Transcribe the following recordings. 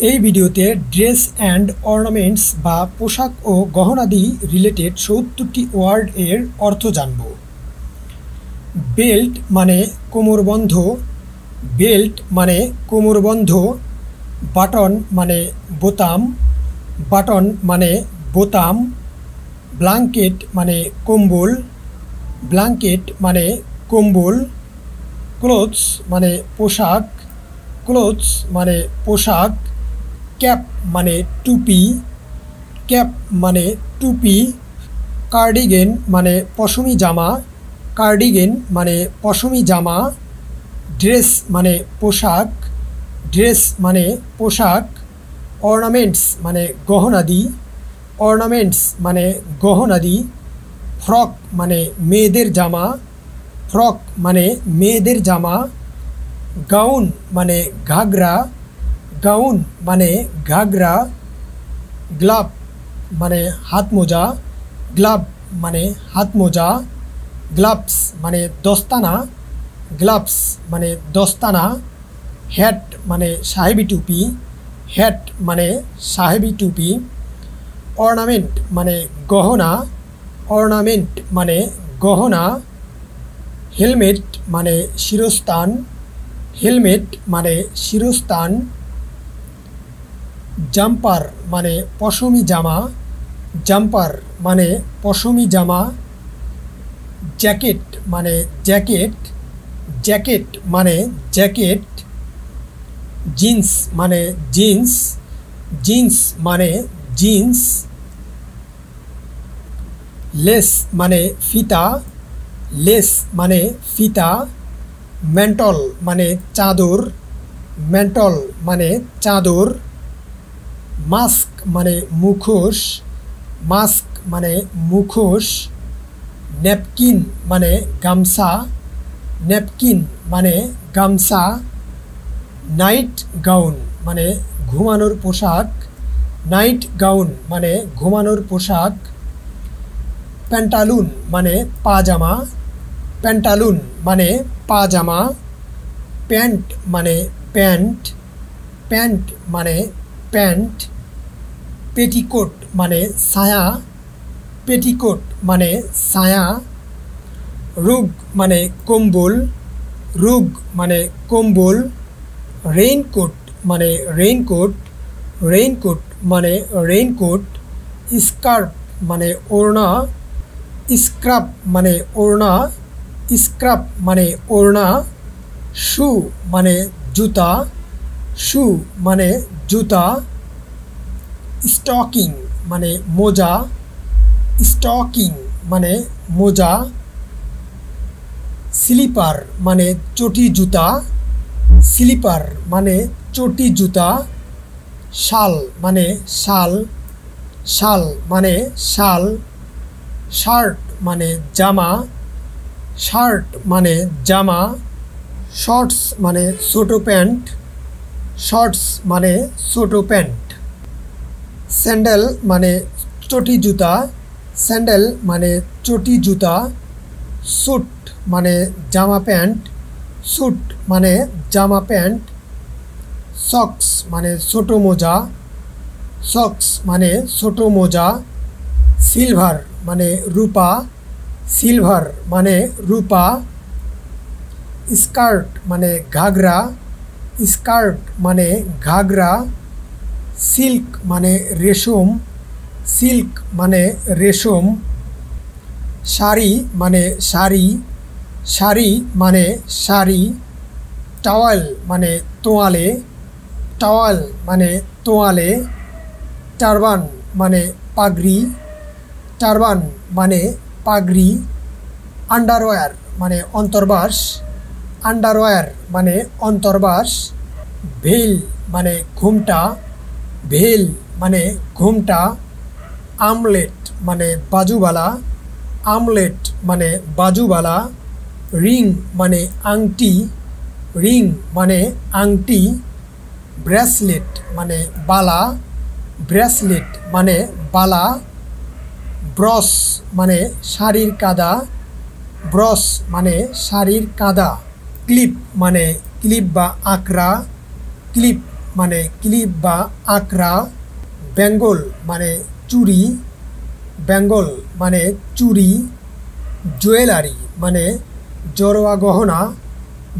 এই ভিডিওতে dress and ornaments বা পোশাক ও গহনাদি রিলেটেড ৭০টি ওয়ার্ড এর অর্থ জানব। বেল্ট মানে কোমরবন্ধ, বেল্ট মানে কোমরবন্ধ। বাটন মানে বোতাম, বাটন মানে বোতাম। ব্ল্যাঙ্কেট মানে কম্বল, ব্ল্যাঙ্কেট মানে কম্বল। ক্লোথস মানে পোশাক, ক্লোথস মানে পোশাক। ক্যাপ মানে টুপি, ক্যাপ মানে টুপি। কার্ডিগেন মানে পশমি জামা, কার্ডিগেন মানে পশমি জামা। ড্রেস মানে পোশাক, ড্রেস মানে পোশাক। অর্নামেন্টস মানে গহনাদি, অর্নামেন্টস মানে গহনাদি। ফ্রক মানে মেয়েদের জামা, ফ্রক মানে মেয়েদের জামা। গাউন মানে ঘাগরা, গাউন মানে ঘাগরা। গ্লাভ মানে হাত মোজা, গ্লাভ মানে হাত মোজা। গ্লাভস মানে দস্তানা, গ্লাভস মানে দস্তানা। হ্যাট মানে সাহেবি টুপি, হ্যাট মানে সাহেবি টুপি। অর্নামেন্ট মানে গহনা, অর্নামেন্ট মানে গহনা। হেলমেট মানে শিরস্ত্রাণ, হেলমেট মানে শিরস্ত্রাণ। জাম্পার মানে পশমি জামা, জাম্পার মানে পশমি জামা। জ্যাকেট মানে জ্যাকেট, জ্যাকেট মানে জ্যাকেট। জিন্স মানে জিন্স, জিন্স মানে জিন্স। লেস মানে ফিতা, লেস মানে ফিতা। ম্যান্টল মানে চাদর, ম্যান্টল মানে চাদর। মাস্ক মানে মুখোশ, মাস্ক মানে মুখোশ। ন্যাপকিন মানে গামছা, ন্যাপকিন মানে গামছা। নাইট গাউন মানে ঘুমানোর পোশাক, নাইট গাউন মানে ঘুমানোর পোশাক। প্যান্টালুন মানে পাজামা, প্যান্টালুন মানে পাজামা। প্যান্ট মানে প্যান্ট, প্যান্ট মানে প্যান্ট। পেটিকোট মানে ছায়া, পেটিকোট মানে ছায়া। রুগ মানে কম্বল, রুগ মানে কম্বল। রেইনকোট মানে রেইনকোট, রেইনকোট মানে রেইনকোট। স্কার্ফ মানে ওড়না, স্ক্রাব মানে ওড়না, স্ক্রাব মানে ওড়না। শু মানে জুতা, শু মানে জুতা। স্টকিং মানে মোজা, স্টকিং মানে মোজা। স্লিপার মানে চটি জুতা, স্লিপার মানে চটি জুতা। শাল মানে শাল, শাল মানে শাল। শার্ট মানে জামা, শার্ট মানে জামা। শর্টস মানে ছোটো প্যান্ট, শর্টস মানে ছোটো প্যান্ট। স্যান্ডেল মানে চটি জুতা, স্যান্ডেল মানে চটি জুতা। স্যুট মানে জামা প্যান্ট, স্যুট মানে জামা প্যান্ট। সক্স মানে ছোটো মোজা, সক্স মানে ছোটো মোজা। সিলভার মানে রূপা, সিলভার মানে রূপা। স্কার্ট মানে ঘাগরা, স্কার্ট মানে ঘাগরা। সিল্ক মানে রেশম, সিল্ক মানে রেশম। শাড়ি মানে শাড়ি, শাড়ি মানে শাড়ি। টাওয়াল মানে তোয়ালে, টাওয়াল মানে তোয়ালে। টারবান মানে পাগড়ি, টারবান মানে পাগড়ি। আন্ডারওয়্যার মানে অন্তর্বাস, আন্ডারওয়্যার মানে অন্তর্বাস। ভেল মানে ঘোমটা, ভেল মানে ঘোমটা। আমলেট মানে বাজুবালা, আমলেট মানে বাজুবালা। রিং মানে আংটি, রিং মানে আংটি। ব্রেসলেট মানে বালা, ব্রেসলেট মানে বালা। ব্রস মানে শাড়ির কাদা, ব্রস মানে শাড়ির কাদা। ক্লিপ মানে ক্লিপ বা আঁকড়া, ক্লিপ মানে ক্লিপ বা আঁকড়া, বেঙ্গল মানে চুড়ি, বেঙ্গল মানে চুড়ি, জুয়েলারি মানে জড়োয়া গহনা,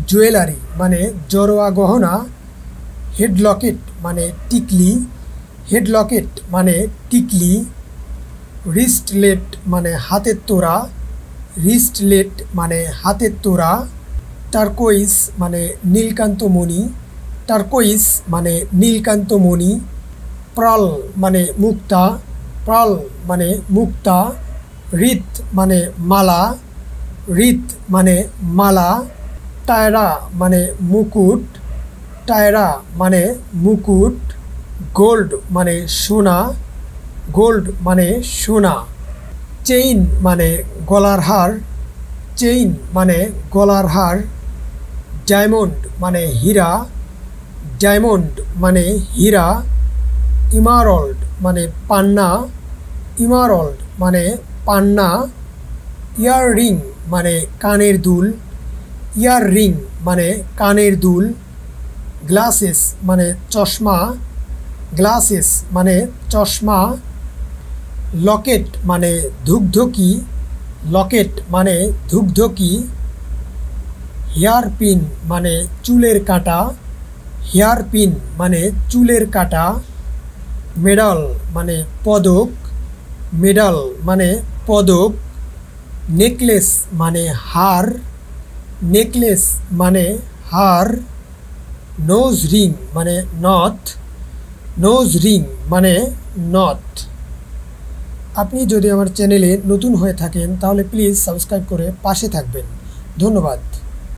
জুয়েলারি মানে জড়োয়া গহনা, হেডলকেট মানে টিকলি, হেডলকেট মানে টিকলি, রিস্টলেট মানে হাতের তোড়া, রিস্টলেট মানে হাতের তোড়া, টার্কোইজ মানে নীলকান্তমণি, টার্কোইজ মানে নীলকান্তমণি, পার্ল মানে মুক্তা, পার্ল মানে মুক্তা, রিত মানে মালা, রিত মানে মালা, টায়রা মানে মুকুট, টায়রা মানে মুকুট, গোল্ড মানে সোনা, গোল্ড মানে সোনা, চেইন মানে গলার হার, চেইন মানে গলার হার, ডায়মন্ড মানে হীরা, ডায়মন্ড মানে হীরা, ইমারল্ড মানে পান্না, ইমারল্ড মানে পান্না, ইয়াররিং মানে কানের দুল, ইয়াররিং মানে কানের দুল, গ্লাসেস মানে চশমা, গ্লাসেস মানে চশমা, লকেট মানে ধুকধুকি, লকেট মানে ধুকধুকি, হেয়ার পিন মানে চুলের কাঁটা, হেয়ার পিন মানে চুলের কাঁটা, মেডাল মানে পদক, মেডাল মানে পদক, নেকলেস মানে হার, নেকলেস মানে হার, নোজ রিং মানে নথ, নোজ রিং মানে নথ। আপনি যদি আমার চ্যানেলে নতুন হয়ে থাকেন তাহলে প্লিজ সাবস্ক্রাইব করে পাশে থাকবেন। ধন্যবাদ।